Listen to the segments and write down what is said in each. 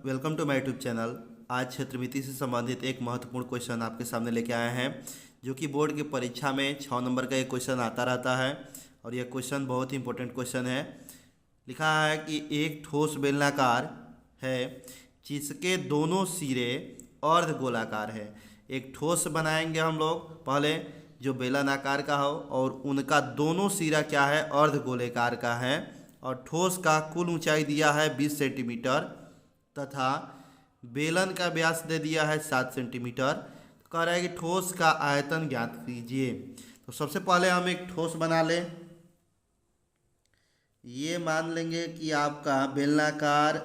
Welcome to my YouTube channel. आज क्षेत्रमिति से संबंधित एक महत्वपूर्ण क्वेश्चन आपके सामने लेके आए हैं, जो कि बोर्ड की परीक्षा में 6 नंबर का एक क्वेश्चन आता रहता है और यह क्वेश्चन बहुत ही इंपॉर्टेंट क्वेश्चन है। लिखा है कि एक ठोस बेलनाकार है जिसके दोनों सिरे अर्ध गोलाकार है। एक ठोस बनाएंगे हम लोग पहले जो बेलनाकार का हो और उनका दोनों सिरा क्या है, अर्ध गोलाकार का है और ठोस का कुल ऊंचाई दिया है 20 सेंटीमीटर तथा बेलन का व्यास दे दिया है 7 सेंटीमीटर। तो कह रहा है कि ठोस का आयतन ज्ञात कीजिए। तो सबसे पहले हम एक ठोस बना लें। ये मान लेंगे कि आपका बेलनाकार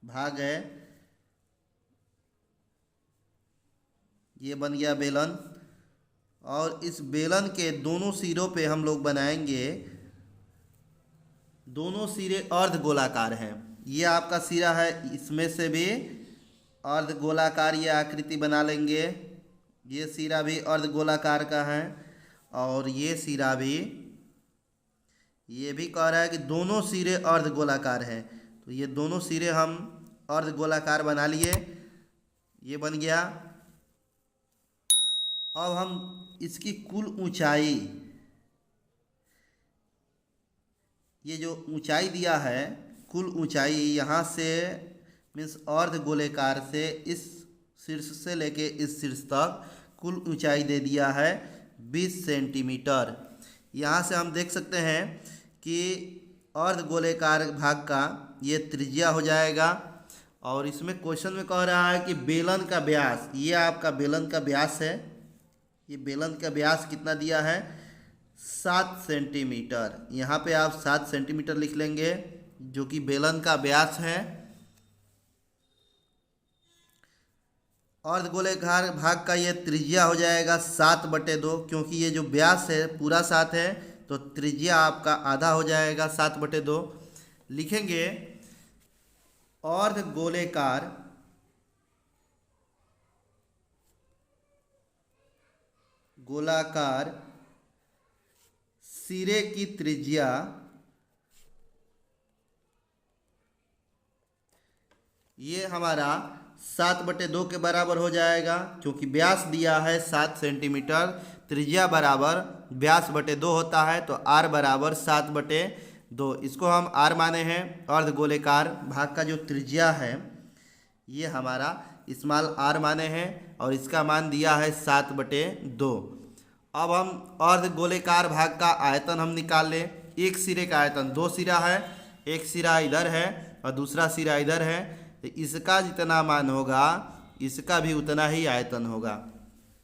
भाग है, ये बन गया बेलन और इस बेलन के दोनों सिरों पे हम लोग बनाएंगे, दोनों सिरे अर्ध गोलाकार हैं। ये आपका सिरा है, इसमें से भी अर्ध गोलाकार ये आकृति बना लेंगे। ये सिरा भी अर्ध गोलाकार का है और ये सिरा भी, ये भी कह रहा है कि दोनों सिरे अर्ध गोलाकार हैं। तो ये दोनों सिरे हम अर्ध गोलाकार बना लिए, ये बन गया। अब हम इसकी कुल ऊंचाई, ये जो ऊंचाई दिया है कुल ऊंचाई यहाँ से मीन्स अर्ध गोलाकार से इस शीर्ष से लेके इस शीर्ष तक कुल ऊंचाई दे दिया है 20 सेंटीमीटर। यहाँ से हम देख सकते हैं कि अर्ध गोलाकार भाग का ये त्रिज्या हो जाएगा और इसमें क्वेश्चन में कह रहा है कि बेलन का व्यास, ये आपका बेलन का व्यास है। ये बेलन का व्यास कितना दिया है, 7 सेंटीमीटर। यहाँ पे आप 7 सेंटीमीटर लिख लेंगे जो कि बेलन का व्यास है। अर्धगोलाकार भाग का ये त्रिज्या हो जाएगा 7/2, क्योंकि ये जो व्यास है पूरा 7 है तो त्रिज्या आपका आधा हो जाएगा 7/2। लिखेंगे अर्धगोलाकार गोलाकार सिरे की त्रिज्या ये हमारा 7/2 के बराबर हो जाएगा, क्योंकि व्यास दिया है 7 सेंटीमीटर, त्रिज्या बराबर व्यास बटे 2 होता है तो r बराबर 7/2। इसको हम r माने हैं। अर्धगोलाकार भाग का जो त्रिज्या है ये हमारा स्मॉल r माने हैं और इसका मान दिया है 7/2। अब हम अर्धगोलाकार भाग का आयतन हम निकाल लें। एक सिरे का आयतन, 2 सिरा है, एक सिरा इधर है और दूसरा सिरा इधर है, तो इसका जितना मान होगा इसका भी उतना ही आयतन होगा।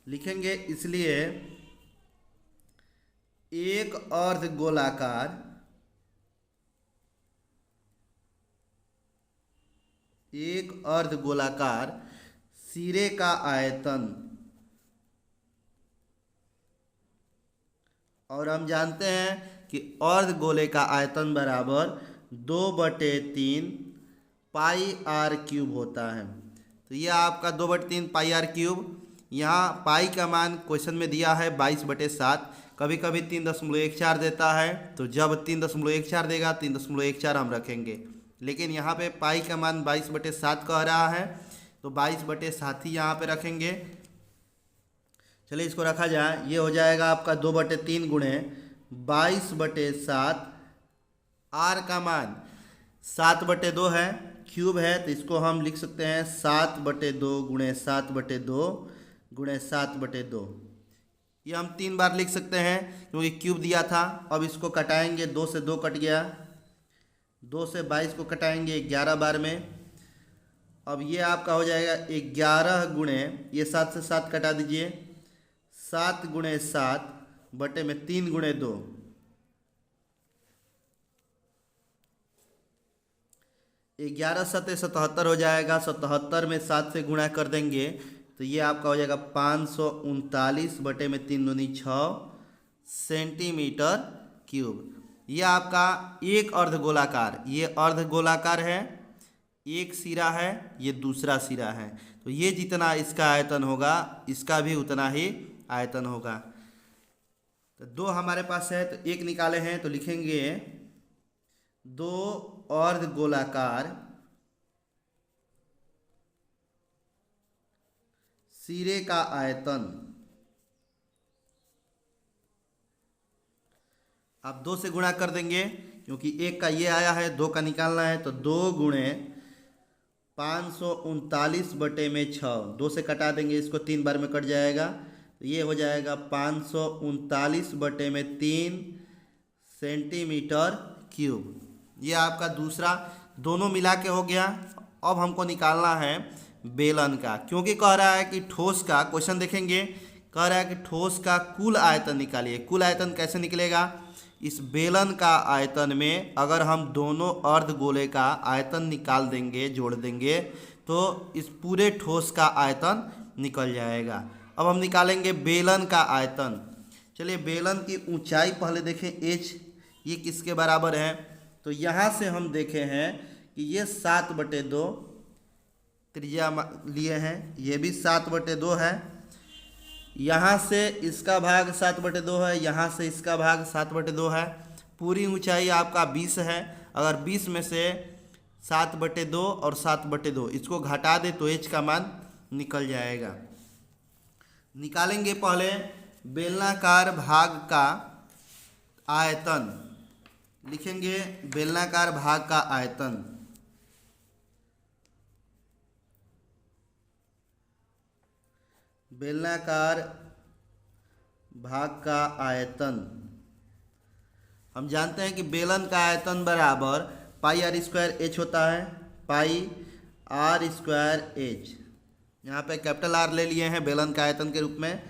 लिखेंगे इसलिए एक अर्धगोलाकार सिरे का आयतन, और हम जानते हैं कि अर्धगोले का आयतन बराबर 2/3 पाई r क्यूब होता है। तो यह आपका 2/3 पाई r क्यूब। यहाँ पाई का मान क्वेश्चन में दिया है 22/7, कभी कभी 3.14 देता है, तो जब 3.14 देगा 3.14 हम रखेंगे, लेकिन यहाँ पे पाई का मान 22/7 कह रहा है तो 22/7 ही यहाँ पे रखेंगे। चलिए इसको रखा जाए, ये हो जाएगा आपका 2/3 गुणे 22/7। r का मान 7/2 है, क्यूब है, तो इसको हम लिख सकते हैं 7/2 गुणे 7/2 गुणे 7/2। ये हम 3 बार लिख सकते हैं क्योंकि क्यूब दिया था। अब इसको कटाएंगे, 2 से 2 कट गया, 2 से 22 को कटाएंगे 11 बार में। अब ये आपका हो जाएगा 11 गुणे, ये 7 से 7 कटा दीजिए, 7 गुणे 7 बटे में 3 गुणे 2, 11 7 77 हो जाएगा। 77 में 7 से गुणा कर देंगे तो ये आपका हो जाएगा 539 बटे में 3 दूनी 6 सेंटीमीटर क्यूब। ये आपका एक अर्धगोलाकार, ये अर्धगोलाकार है, एक सिरा है, ये दूसरा सिरा है, तो ये जितना इसका आयतन होगा इसका भी उतना ही आयतन होगा। तो 2 हमारे पास है तो 1 निकाले हैं, तो लिखेंगे 2 अर्धगोलाकार सिरे का आयतन, आप 2 से गुणा कर देंगे क्योंकि 1 का ये आया है, 2 का निकालना है, तो 2 गुणे 539 बटे में 6, 2 से कटा देंगे, इसको 3 बार में कट जाएगा, तो ये हो जाएगा 539 बटे में 3 सेंटीमीटर क्यूब। ये आपका दूसरा दोनों मिला के हो गया। अब हमको निकालना है बेलन का, क्योंकि कह रहा है कि ठोस का, क्वेश्चन देखेंगे, कह रहा है कि ठोस का कुल आयतन निकालिए। कुल आयतन कैसे निकलेगा? इस बेलन का आयतन में अगर हम दोनों अर्धगोले का आयतन निकाल देंगे, जोड़ देंगे, तो इस पूरे ठोस का आयतन निकल जाएगा। अब हम निकालेंगे बेलन का आयतन। चलिए बेलन की ऊंचाई पहले देखें, एच ये किसके बराबर है? तो यहाँ से हम देखे हैं कि ये 7/2 त्रिज्या लिए हैं, ये भी 7/2 है। यहाँ से इसका भाग 7/2 है, यहाँ से इसका भाग 7/2 है। पूरी ऊंचाई आपका 20 है। अगर 20 में से 7/2 और 7/2 इसको घटा दे तो एच का मान निकल जाएगा। निकालेंगे पहले बेलनाकार भाग का आयतन। लिखेंगे बेलनाकार भाग का आयतन। बेलनाकार भाग का आयतन, हम जानते हैं कि बेलन का आयतन बराबर पाई आर स्क्वायर एच होता है, पाई आर स्क्वायर एच। यहाँ पे कैपिटल आर ले लिए हैं बेलन का आयतन के रूप में।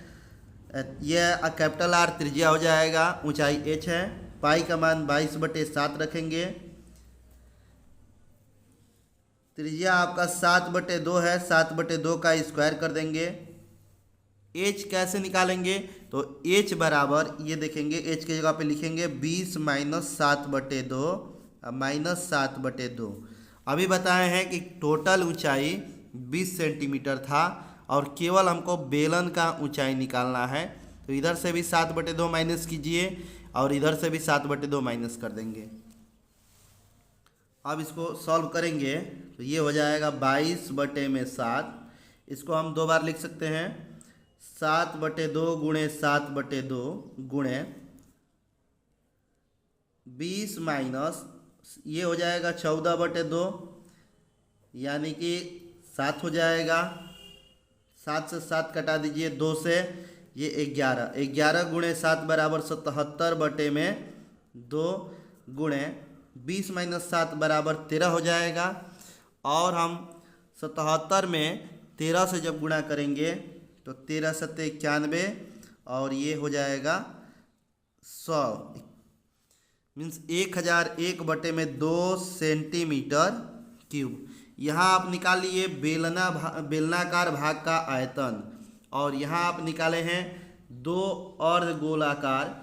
यह कैपिटल आर त्रिज्या हो जाएगा, ऊंचाई एच है, पाई का मान 22/7 रखेंगे। त्रिज्या आपका 7/2 है, 7/2 का स्क्वायर कर देंगे। एच कैसे निकालेंगे? तो एच बराबर ये देखेंगे, एच की जगह पे लिखेंगे 20 - 7/2 -7/2। अभी बताए हैं कि टोटल ऊंचाई 20 सेंटीमीटर था और केवल हमको बेलन का ऊंचाई निकालना है, तो इधर से भी 7/2 माइनस कीजिए और इधर से भी 7/2 माइनस कर देंगे। अब इसको सॉल्व करेंगे तो ये हो जाएगा 22/7। इसको हम 2 बार लिख सकते हैं, 7/2 गुणे 7/2 गुणे 20 माइनस ये हो जाएगा 14/2, यानी कि 7 हो जाएगा। 7 से 7 कटा दीजिए, 2 से ये 11, 11 गुणे 7 बराबर 77/2 गुणे 20 - 7 बराबर 13 हो जाएगा। और हम 77 में 13 से जब गुणा करेंगे तो 13 × 7 = 91 और ये हो जाएगा 100, मीन्स 1001/2 सेंटीमीटर क्यूब। यहाँ आप निकाल लिए बेलनाकार भाग का आयतन और यहाँ आप निकाले हैं 2 अर्धगोलाकार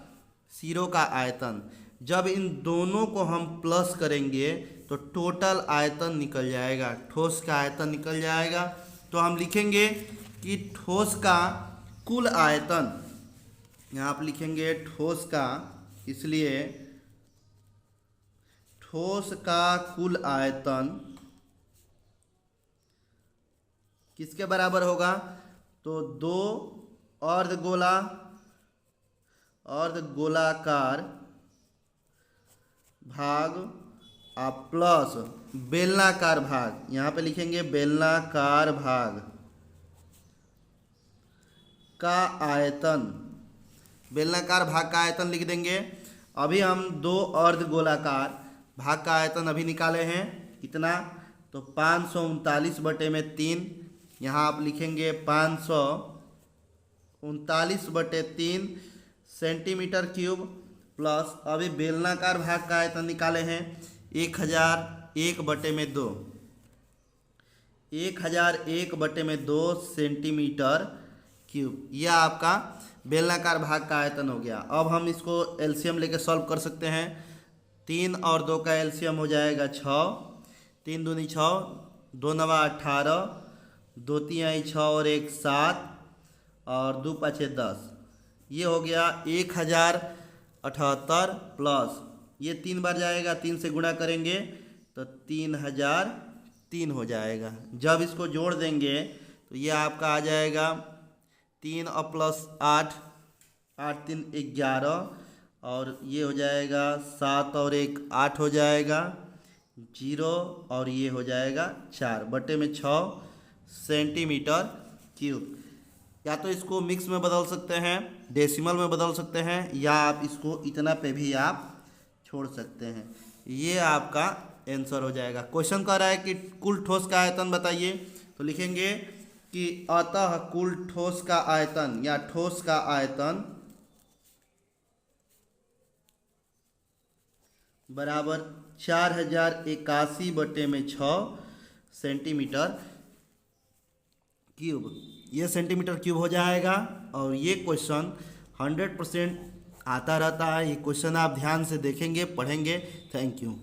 सिरों का आयतन। जब इन दोनों को हम प्लस करेंगे तो टोटल आयतन निकल जाएगा, ठोस का आयतन निकल जाएगा। तो हम लिखेंगे कि ठोस का कुल आयतन, यहाँ आप लिखेंगे ठोस का, इसलिए ठोस का कुल आयतन किसके बराबर होगा? तो 2 अर्धगोलाकार भाग आप प्लस बेलनाकार भाग, यहाँ पे लिखेंगे बेलनाकार भाग का आयतन। बेलनाकार भाग का आयतन लिख देंगे। अभी हम 2 अर्धगोलाकार भाग का आयतन अभी निकाले हैं, कितना? तो 539/3, यहाँ आप लिखेंगे 539/3 सेंटीमीटर क्यूब प्लस अभी बेलनाकार भाग का आयतन निकाले हैं 1001/2, 1001/2 सेंटीमीटर क्यूब। यह आपका बेलनाकार भाग का आयतन हो गया। अब हम इसको एलसीएम लेके सॉल्व कर सकते हैं। 3 और 2 का एलसीएम हो जाएगा 6, 3 दूनी 6, 2 9 18, 2 3 6 और 1 7 और 2 5 10। ये हो गया 1078 प्लस ये 3 बार जाएगा, 3 से गुणा करेंगे तो 3003 हो जाएगा। जब इसको जोड़ देंगे तो ये आपका आ जाएगा 3 और प्लस 8, 8 3 11, और ये हो जाएगा 7 और 1 8 हो जाएगा 0, और ये हो जाएगा 4/6 सेंटीमीटर क्यूब। या तो इसको मिक्स में बदल सकते हैं, डेसिमल में बदल सकते हैं, या आप इसको इतना पे भी आप छोड़ सकते हैं। ये आपका आंसर हो जाएगा। क्वेश्चन कह रहा है कि कुल ठोस का आयतन बताइए, तो लिखेंगे कि अतः कुल ठोस का आयतन या ठोस का आयतन बराबर 4081/6 सेंटीमीटर क्यूब। ये सेंटीमीटर क्यूब हो जाएगा। और ये क्वेश्चन 100% आता रहता है। ये क्वेश्चन आप ध्यान से देखेंगे, पढ़ेंगे। Thank you.